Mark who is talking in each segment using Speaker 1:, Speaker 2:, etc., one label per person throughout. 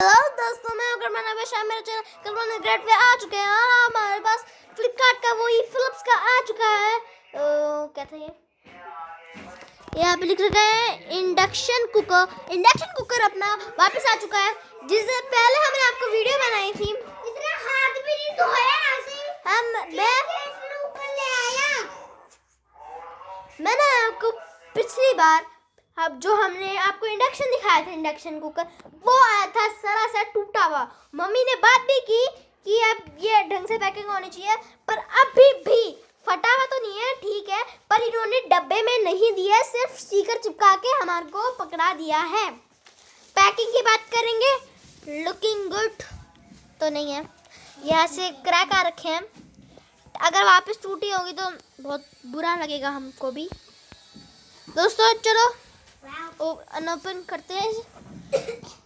Speaker 1: Hello दोस्तों, मैं अगर मेरे चैनल कल ग्रेड पे आ चुके हैं और हमारे पास फ्लिपकार्ट का वही फिलिप्स का आ चुका है। क्या था ये? यहाँ पे लिख रखा है इंडक्शन कुकर अपना वापस आ चुका है, जिससे पहले हमने आपको वीडियो बनाई थी। इसने हाथ भी नहीं धोया मैंने आपको पिछली बार अब जो हमने आपको इंडक्शन दिखाया था, इंडक्शन कुकर, वो आया था सरासर टूटा हुआ। मम्मी ने बात भी की कि अब ये ढंग से पैकिंग होनी चाहिए, पर अभी भी फटा हुआ तो नहीं है, ठीक है, पर इन्होंने डब्बे में नहीं दिया, सिर्फ स्टिकर चिपका के हमारे को पकड़ा दिया है। पैकिंग की बात करेंगे, लुकिंग गुड तो नहीं है, यहाँ से क्रैक आ रखे हैं। अगर वापस टूटी होगी तो बहुत बुरा लगेगा हमको भी। दोस्तों चलो अनओपन करते हैं।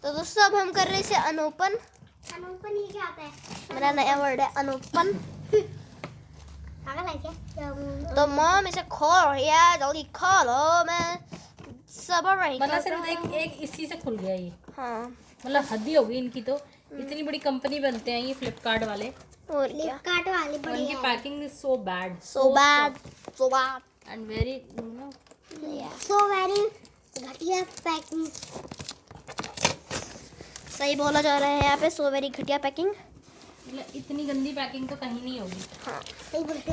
Speaker 1: तो दोस्तों अब हम कर रहे हैं इसे अनओपन। अनओपन ये क्या होता है? मेरा नया वर्ड है अनओपन। तो मॉम इसे खोल यार, जल्दी खोलो, मैं सबर नहीं कर रहा।
Speaker 2: मतलब सिर्फ एक इसी से खुल गया ये।
Speaker 1: हाँ
Speaker 2: मतलब हद ही होगी इनकी तो। इतनी बड़ी कंपनी बनते हैं ये फ्लिपकार्ट वाले।
Speaker 1: और फ्लिपकार्ट वाले
Speaker 2: और इनकी packing is so bad and very
Speaker 1: घटिया पैकिंग। सही बोला जा रहा है यहाँ पे, सो वेरी घटिया पैकिंग।
Speaker 2: मतलब इतनी गंदी पैकिंग तो कहीं नहीं होगी।
Speaker 1: हाँ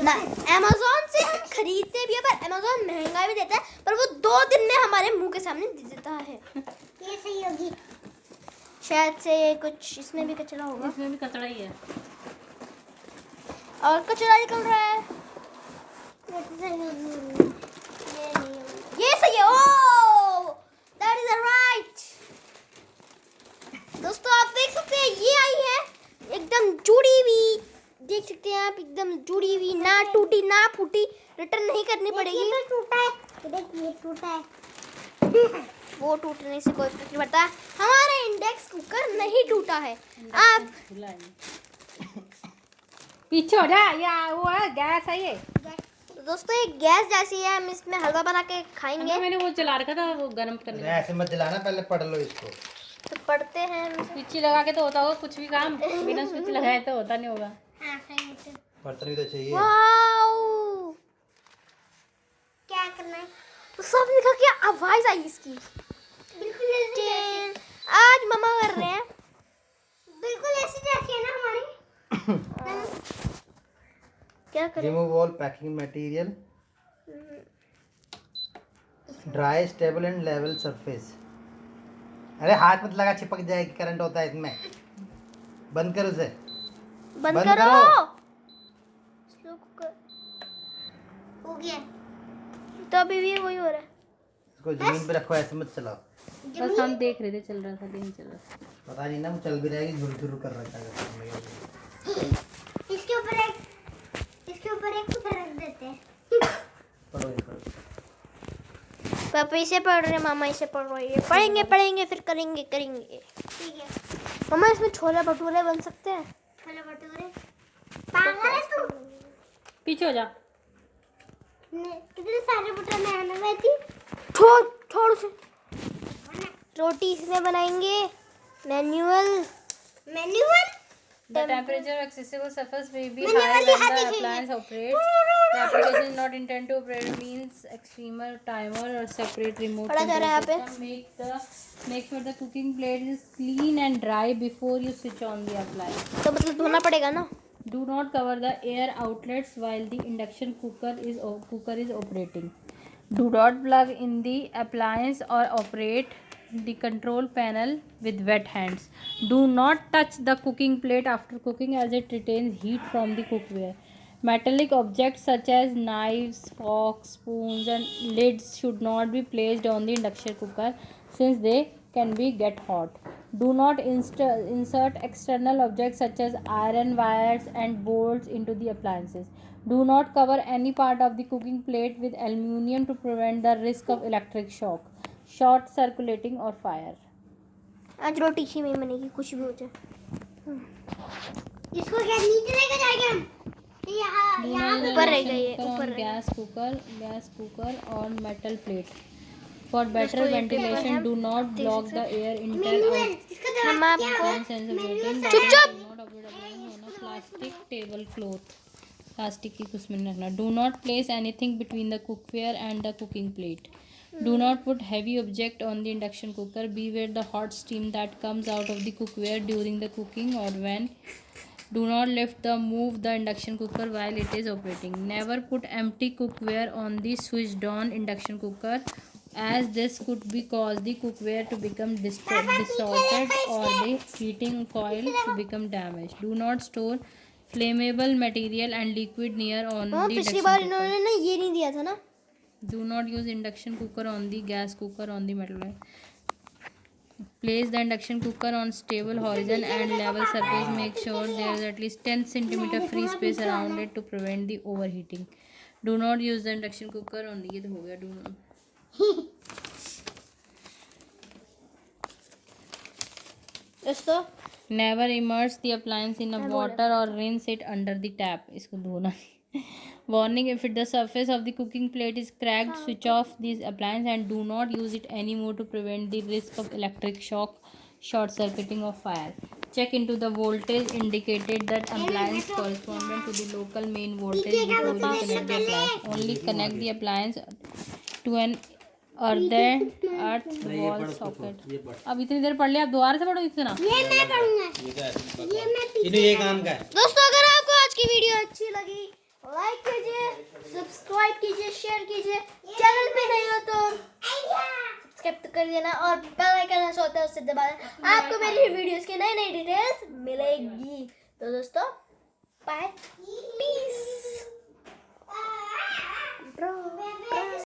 Speaker 1: ना, अमेज़न से हम खरीदते भी है, पर अमेज़न महंगा भी देता है, पर वो 2 दिन में हमारे मुंह के सामने दे देता है। ये सही होगी शायद से, कुछ इसमें भी कचरा होगा।
Speaker 2: इसमें भी कचरा ही है
Speaker 1: और कचरा निकल रहा है। ये सही है। Oh that is right. दोस्तों आप देख सकते हैं ये आई है एकदम जुड़ी हुई, देख सकते हैं आप, एकदम जुड़ी हुई, ना टूटी ना फूटी, रिटर्न नहीं करनी पड़ेगी। ये टूटा है, देखिए टूटा है। वो टूटने से कोई फर्क नहीं पड़ता, हमारा इंडेक्स कुकर नहीं टूटा है। आप
Speaker 2: पीछे हो जा, या वो है गैस है ये।
Speaker 1: तो दोस्तों ये गैस जैसी है, हम इसमें हलवा बना के खाएंगे।
Speaker 2: मैंने वो जला रखा था वो गर्म करने।
Speaker 3: ऐसे मत जलाना, पहले पढ़ लो इसको।
Speaker 1: तो पढ़ते हैं।
Speaker 2: स्विच लगा के तो होता होगा कुछ भी काम, बिना स्विच लगाए तो होता नहीं होगा।
Speaker 3: बर्तन भी तो चाहिए।
Speaker 1: वाओ क्या करना है? तो सब निकल के आवाज आई इसकी। बिल्कुल आज मम्मा कर रहे हैं, बिल्कुल ऐसी जैसी है ना हमारी। क्या करें?
Speaker 3: Remove all packing material, dry stable and level surface. अरे हाथ मत लगा, चिपक जाएगी, करंट होता है इसमें। बंद कर उसे,
Speaker 1: बंद
Speaker 3: बंद
Speaker 1: करो।
Speaker 3: करो।
Speaker 1: स्लो कुकर हो गया, तो अभी भी वही हो रहा है।
Speaker 3: इसको जमीन पे रखो, ऐसे मत चलाओ।
Speaker 2: बस हम देख रहे थे, चल रहा था, नहीं चल रहा था।
Speaker 3: पता नहीं ना, वो चल भी रहेगी, झुर झुर कर रखा है।
Speaker 1: इसके ऊपर एक कुकर रख देते हैं।
Speaker 3: पढ़ो ये पढ़ो।
Speaker 1: पापा इसे पढ़ रहे, मामा इसे पढ़ रही है। पढ़ेंगे फिर करेंगे। ठीक है मामा, इसमें छोले भटूरे बन सकते हैं। छोले भटूरे पागल है तू?
Speaker 2: पीछे हो जा।
Speaker 1: कितने सारे भटूरे आने गए थी। छोड़ से। रोटी इसमें बनाएंगे। Manual
Speaker 2: The temperature of accessible surface may be higher when the appliance operates. The application is not intended to operate means extremer timer or separate remote
Speaker 1: पढ़ा जा रहा है
Speaker 2: control
Speaker 1: यहाँ पे।
Speaker 2: system. Make sure the cooking plate is clean and dry before you switch on the appliance.
Speaker 1: तो मतलब धोना पड़ेगा ना।
Speaker 2: Do not cover the air outlets while the induction cooker is operating. Do not plug in the appliance or operate the control panel with wet hands. Do not touch the cooking plate after cooking as it retains heat from the cookware. Metallic objects such as knives, forks, spoons and lids should not be placed on the induction cooker since they can get hot. Do not insert external objects such as iron wires and bolts into the appliances. Do not cover any part of the cooking plate with aluminium to prevent the risk of electric shock, short circulating or fire.
Speaker 1: आज रोटी ही में बनेगी, कुछ भी हो जाए। इसको क्या नीचे लेकर जाएंगे हम? यहाँ ऊपर रहेगा ये, ऊपर
Speaker 2: गैस कुकर और metal plate. For better ventilation, do not block the air intel out.
Speaker 1: हम आपको
Speaker 2: Appliance and operating button do not operate appliance on a plastic tablecloth. Plastic की कुछ में रखना. Do not place anything between the cookware and the cooking plate. Do not put heavy object on the induction cooker. Beware the hot steam that comes out of the cookware during the cooking or when. Do not lift the move the induction cooker while it is operating. Never put empty cookware on the switched on induction cooker, as this could be cause the cookware to become distorted or the heating coil to become damaged. Do not store flammable material and liquid near on the
Speaker 1: पिछली
Speaker 2: induction
Speaker 1: बार
Speaker 2: cooker.
Speaker 1: इन्होंने ना ये नहीं दिया था ना.
Speaker 2: Do not use induction cooker on the gas cooker on the metal. Place the induction cooker on stable horizon and level surface. Make sure there is at least 10 cm free space around it to prevent the overheating. Do not use the induction cooker on the. ये तो हो गया. Do not.
Speaker 1: दोस्तों
Speaker 2: Never immerse the appliance in a water or rinse it under the tap. इसको धोना. Warning: if the surface of the cooking plate is cracked, switch off this appliance and do not use it anymore to prevent the risk of electric shock, short circuiting or fire. Check into the voltage indicated that appliance correspondent to the local main voltage before you connect the appliance. Only connect the appliance to an earth wall socket. अब इतनी देर पढ़ लिया, आप दोबारा से पढ़ो इतना.
Speaker 1: ये मैं पढ़ूंगा.
Speaker 3: ये काम का है.
Speaker 1: दोस्तों अगर आपको आज की वीडियो अच्छी लगी, लाइक कीजिए, सब्सक्राइब कीजिए, शेयर कीजिए. चैनल पे नहीं हो तो सब्सक्राइब तो कर देना और बेल आइकन ऐसा होता है उससे दबा देना. आपको मेरी वीडियोस की नई नई डिटेल्स मिलेगी. तो दोस्तों बाय, पीस ब्रो.